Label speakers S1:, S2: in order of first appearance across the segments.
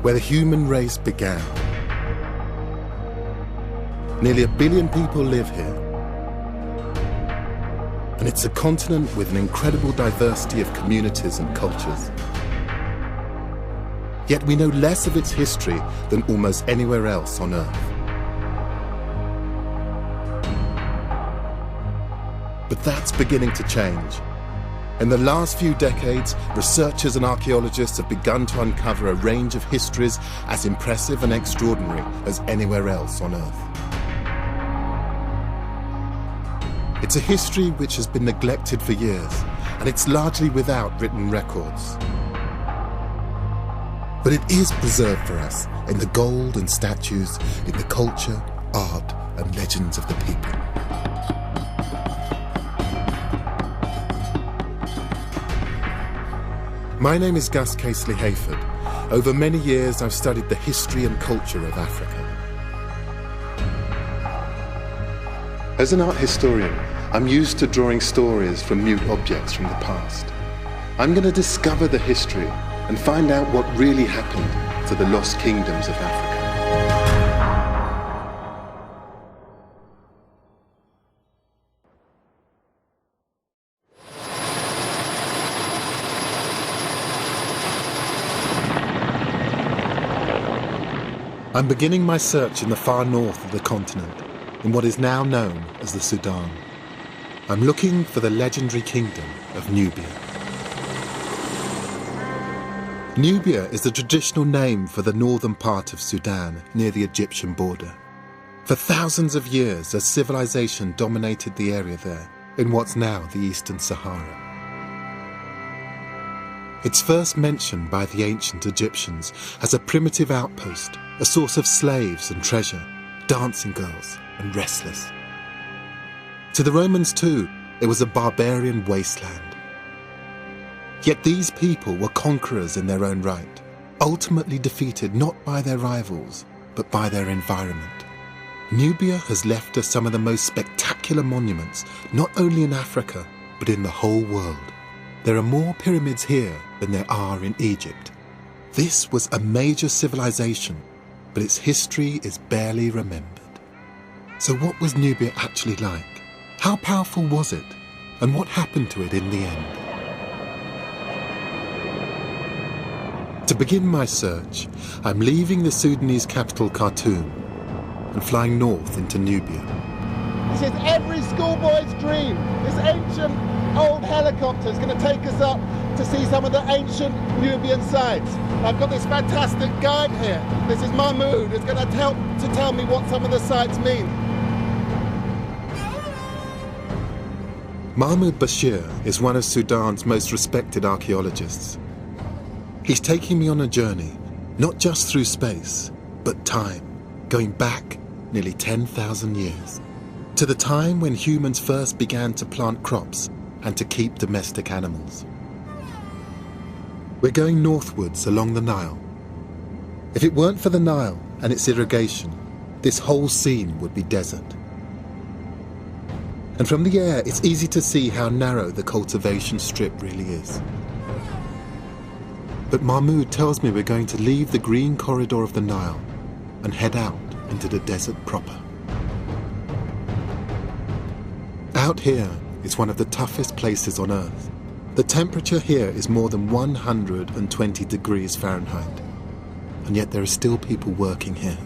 S1: where the human race began. Nearly 1 billion people live here. And it's a continent with an incredible diversity of communities and cultures. Yet we know less of its history than almost anywhere else on Earth. But that's beginning to change. In the last few decades, researchers and archaeologists have begun to uncover a range of histories as impressive and extraordinary as anywhere else on Earth. It's a history which has been neglected for years, and it's largely without written records. But it is preserved for us in the gold and statues, in the culture, art, and legends of the people. My name is Gus Casely-Hayford. Over many years, I've studied the history and culture of Africa. As an art historian, I'm used to drawing stories from mute objects from the past. I'm going to discover the history and find out what really happened to the lost kingdoms of Africa. I'm beginning my search in the far north of the continent, in what is now known as the Sudan. I'm looking for the legendary kingdom of Nubia. Nubia is the traditional name for the northern part of Sudan, near the Egyptian border. For thousands of years, a civilization dominated the area there, in what's now the Eastern Sahara. It's first mentioned by the ancient Egyptians as a primitive outpost, a source of slaves and treasure, dancing girls and wrestlers. To the Romans too, it was a barbarian wasteland. Yet these people were conquerors in their own right, ultimately defeated not by their rivals, but by their environment. Nubia has left us some of the most spectacular monuments, not only in Africa, but in the whole world. There are more pyramids here than there are in Egypt. This was a major civilization, but its history is barely remembered. So what was Nubia actually like? How powerful was it? And what happened to it in the end? To begin my search, I'm leaving the Sudanese capital Khartoum and flying north into Nubia.
S2: This is every schoolboy's dream. This ancient old helicopter is going to take us up to see some of the ancient Nubian sites. I've got this fantastic guide here. This is Mahmoud. It's going to help to tell me what some of the sites mean.
S1: Mahmoud Bashir is one of Sudan's most respected archaeologists. He's taking me on a journey, not just through space, but time, going back nearly 10,000 years, to the time when humans first began to plant crops and to keep domestic animals. We're going northwards along the Nile. If it weren't for the Nile and its irrigation, this whole scene would be desert. And from the air, it's easy to see how narrow the cultivation strip really is. But Mahmoud tells me we're going to leave the green corridor of the Nile and head out into the desert proper. Out here is one of the toughest places on Earth. The temperature here is more than 120 degrees Fahrenheit, and yet there are still people working here.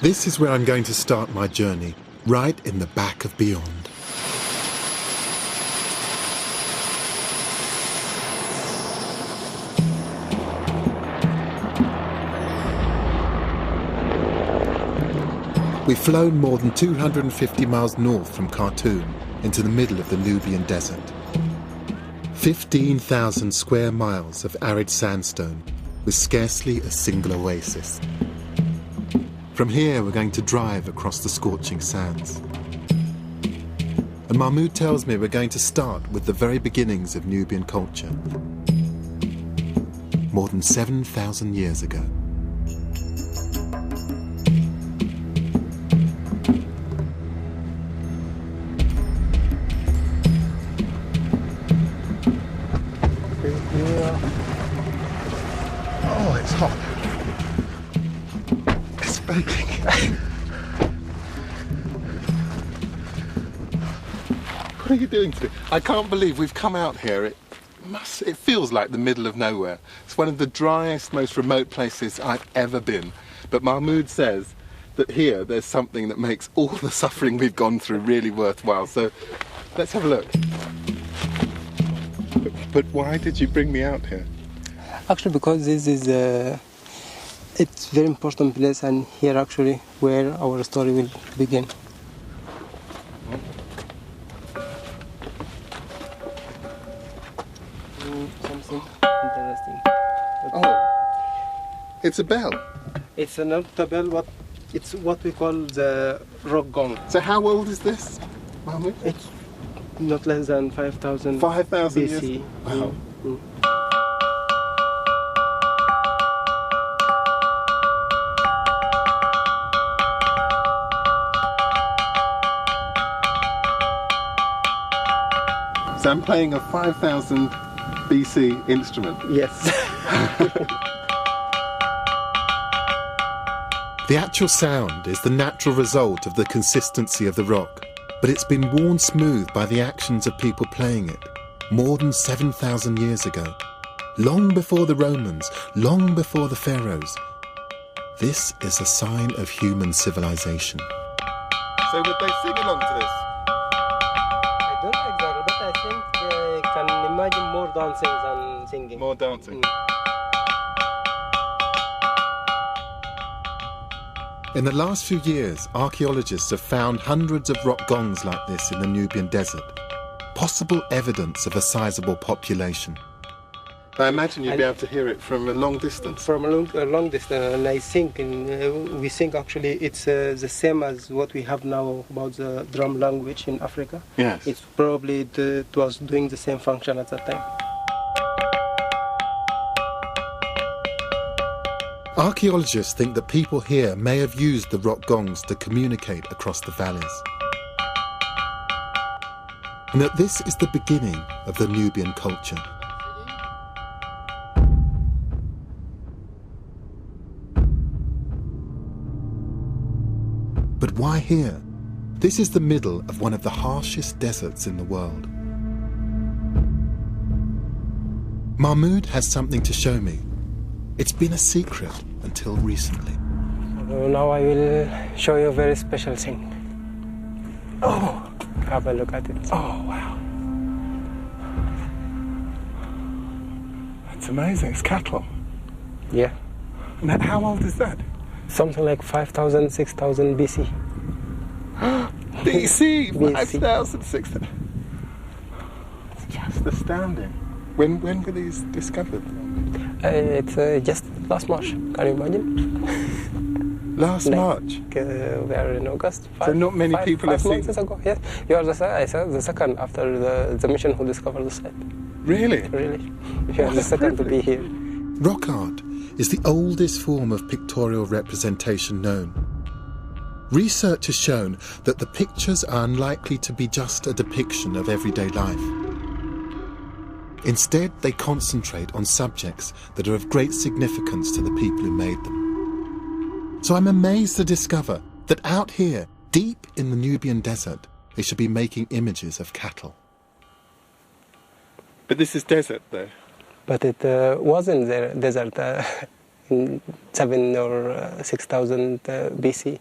S1: This is where I'm going to start my journey, right in the back of beyond. We've flown more than 250 miles north from Khartoum into the middle of the Nubian desert. 15,000 square miles of arid sandstone with scarcely a single oasis. From here, we're going to drive across the scorching sands. And Mahmoud tells me we're going to start with the very beginnings of Nubian culture, more than 7,000 years ago.
S2: It's hot. It's baking. What are you doing to me? I can't believe we've come out here. It feels like the middle of nowhere. It's one of the driest, most remote places I've ever been. But Mahmoud says that here there's something that makes all the suffering we've gone through really worthwhile. So let's have a look. But why did you bring me out here?
S3: Actually, because this is it's very important place, and here actually where our story will begin. Something interesting.
S2: Oh, it's a bell.
S3: It's not a bell, but it's what we call the rock gong.
S2: So how old is this, Mahmoud?
S3: It's not less than 5,000
S2: 5,000
S3: BC.
S2: years? Wow.
S3: Mm.
S2: So I'm playing a 5,000 BC instrument.
S3: Yes.
S1: The actual sound is the natural result of the consistency of the rock, but it's been worn smooth by the actions of people playing it more than 7,000 years ago, long before the Romans, long before the pharaohs. This is a sign of human civilization.
S2: So would they sing along to this?
S3: I don't know exactly, but I think they can imagine more dancing than singing.
S2: More dancing.
S1: In the last few years, archaeologists have found hundreds of rock gongs like this in the Nubian desert, possible evidence of a sizable population.
S2: I imagine you'd be able to hear it from a long distance.
S3: From a long distance, and I think we think actually it's the same as what we have now about the drum language in Africa.
S2: Yes.
S3: It's probably it was doing the same function at that time.
S1: Archaeologists think that people here may have used the rock gongs to communicate across the valleys, and that this is the beginning of the Nubian culture. But why here? This is the middle of one of the harshest deserts in the world. Mahmoud has something to show me. It's been a secret until recently.
S3: Now I will show you a very special thing. Oh, have a look at it.
S2: Oh, wow. That's amazing. It's cattle.
S3: Yeah.
S2: And how old is that?
S3: Something like 5,000, 6,000 BC.
S2: BC?
S3: BC.
S2: 5,000, 6,000. It's just astounding. When were these discovered?
S3: It's just last March. Can you imagine?
S2: Last March?
S3: We are in August.
S2: So not many people have seen
S3: it. Ago. Yes, you are the second after the mission who discovered the site.
S2: Really?
S3: Really. You are the second to be here.
S1: Rock art is the oldest form of pictorial representation known. Research has shown that the pictures are unlikely to be just a depiction of everyday life. Instead, they concentrate on subjects that are of great significance to the people who made them. So I'm amazed to discover that out here, deep in the Nubian desert, they should be making images of cattle.
S2: But this is desert, though.
S3: But it wasn't the desert in 7,000 or 6,000 BC.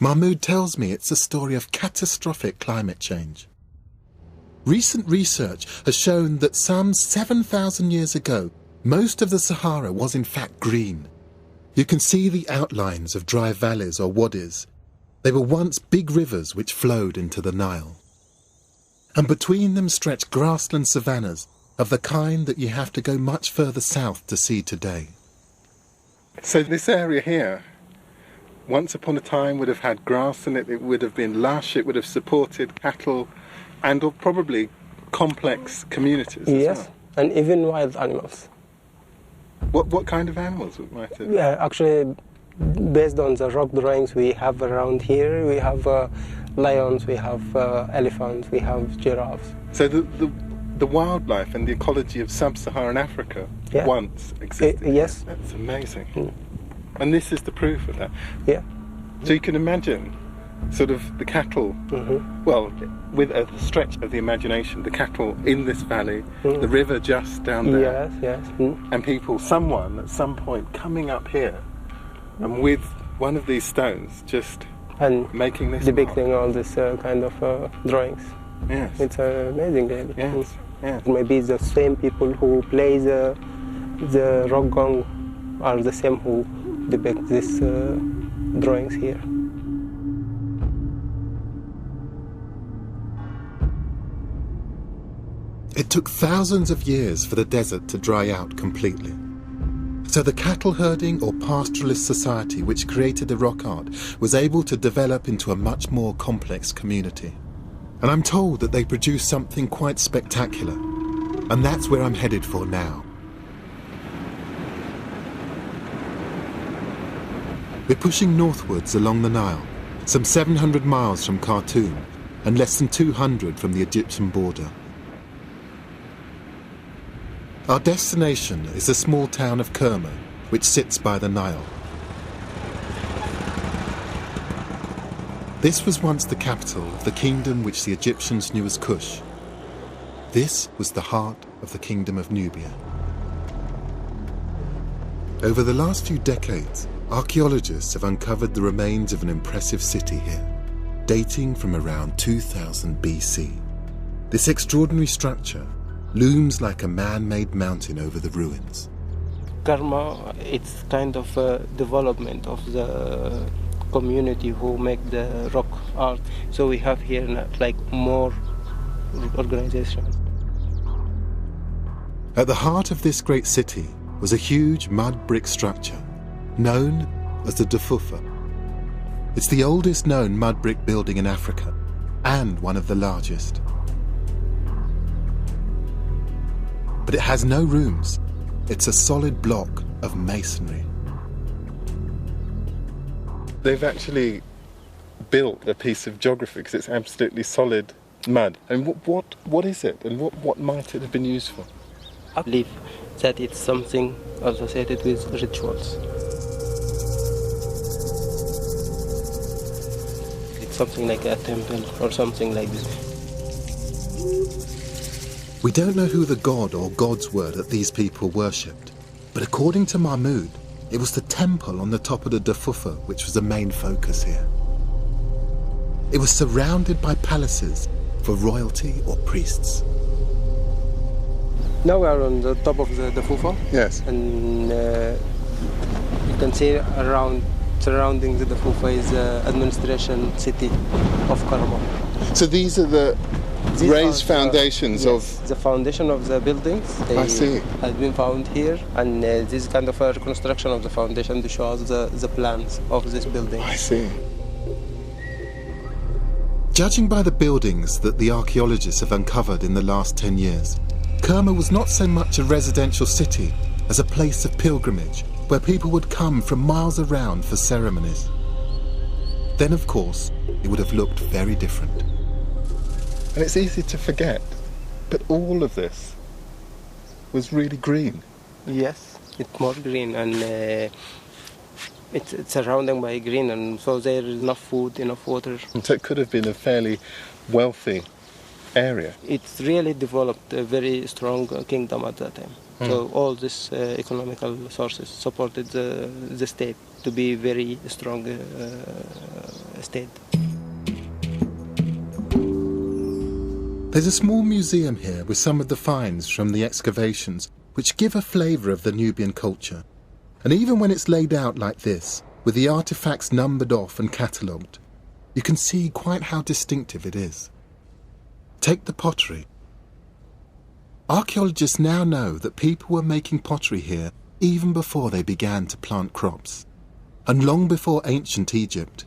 S1: Mahmoud tells me it's a story of catastrophic climate change. Recent research has shown that some 7,000 years ago, most of the Sahara was in fact green. You can see the outlines of dry valleys or wadis. They were once big rivers which flowed into the Nile. And between them stretched grassland savannas of the kind that you have to go much further south to see today.
S2: So this area here, once upon a time would have had grass in it, it would have been lush, it would have supported cattle, and probably complex communities as
S3: Yes,
S2: well.
S3: and even wild animals.
S2: What kind of animals might it?
S3: Yeah, actually, based on the rock drawings we have around here, we have lions, we have elephants, we have giraffes.
S2: So the
S1: the wildlife and the ecology of sub-Saharan Africa once existed.
S3: Yes.
S1: That's amazing. And this is the proof of that.
S3: Yeah.
S1: So you can imagine sort of the cattle, well, with a stretch of the imagination, the cattle in this valley, the river just down there.
S3: Yes.
S1: And people, someone at some point coming up here and with one of these stones just
S3: And
S1: making this
S3: depicting all this kind of drawings.
S1: Yes.
S3: It's amazing, really.
S1: Yes. Yes.
S3: Maybe the same people who play the rock gong are the same who depict these drawings here.
S1: It took thousands of years for the desert to dry out completely. So the cattle herding or pastoralist society which created the rock art was able to develop into a much more complex community. And I'm told that they produced something quite spectacular. And that's where I'm headed for now. We're pushing northwards along the Nile, some 700 miles from Khartoum and less than 200 from the Egyptian border. Our destination is the small town of Kerma, which sits by the Nile. This was once the capital of the kingdom which the Egyptians knew as Kush. This was the heart of the kingdom of Nubia. Over the last few decades, archaeologists have uncovered the remains of an impressive city here, dating from around 2000 BC. This extraordinary structure looms like a man-made mountain over the ruins.
S3: Karma, it's kind of a development of the community who make the rock art. So we have here like more organization.
S1: At the heart of this great city was a huge mud brick structure known as the Dafufa. It's the oldest known mud brick building in Africa and one of the largest. But it has no rooms. It's a solid block of masonry. They've actually built a piece of geography because it's absolutely solid mud. And what is it and what might it have been used for?
S3: I believe that it's something associated with rituals. It's something like a temple or something like this.
S1: We don't know who the god or gods were that these people worshipped, but according to Mahmud, it was the temple on the top of the Dafufa which was the main focus here. It was surrounded by palaces for royalty or priests.
S3: Now we are on the top of the Dafufa.
S1: Yes.
S3: And you can see surrounding the Dafufa is the administration city of Karma.
S1: So these are the raised foundations of...
S3: the foundation of the buildings.
S1: I see.
S3: Has been found here, and this is kind of a reconstruction of the foundation to show us the plans of this building.
S1: I see. Judging by the buildings that the archaeologists have uncovered in the last 10 years, Kerma was not so much a residential city as a place of pilgrimage where people would come from miles around for ceremonies. Then, of course, it would have looked very different. And it's easy to forget, but all of this was really green.
S3: Yes, it's more green, and it's surrounded by green, and so there is enough food, enough water.
S1: And so it could have been a fairly wealthy area.
S3: It's really developed a very strong kingdom at that time. So all these economical sources supported the state to be very strong state.
S1: There's a small museum here with some of the finds from the excavations which give a flavour of the Nubian culture. And even when it's laid out like this, with the artefacts numbered off and catalogued, you can see quite how distinctive it is. Take the pottery. Archaeologists now know that people were making pottery here even before they began to plant crops. And long before ancient Egypt,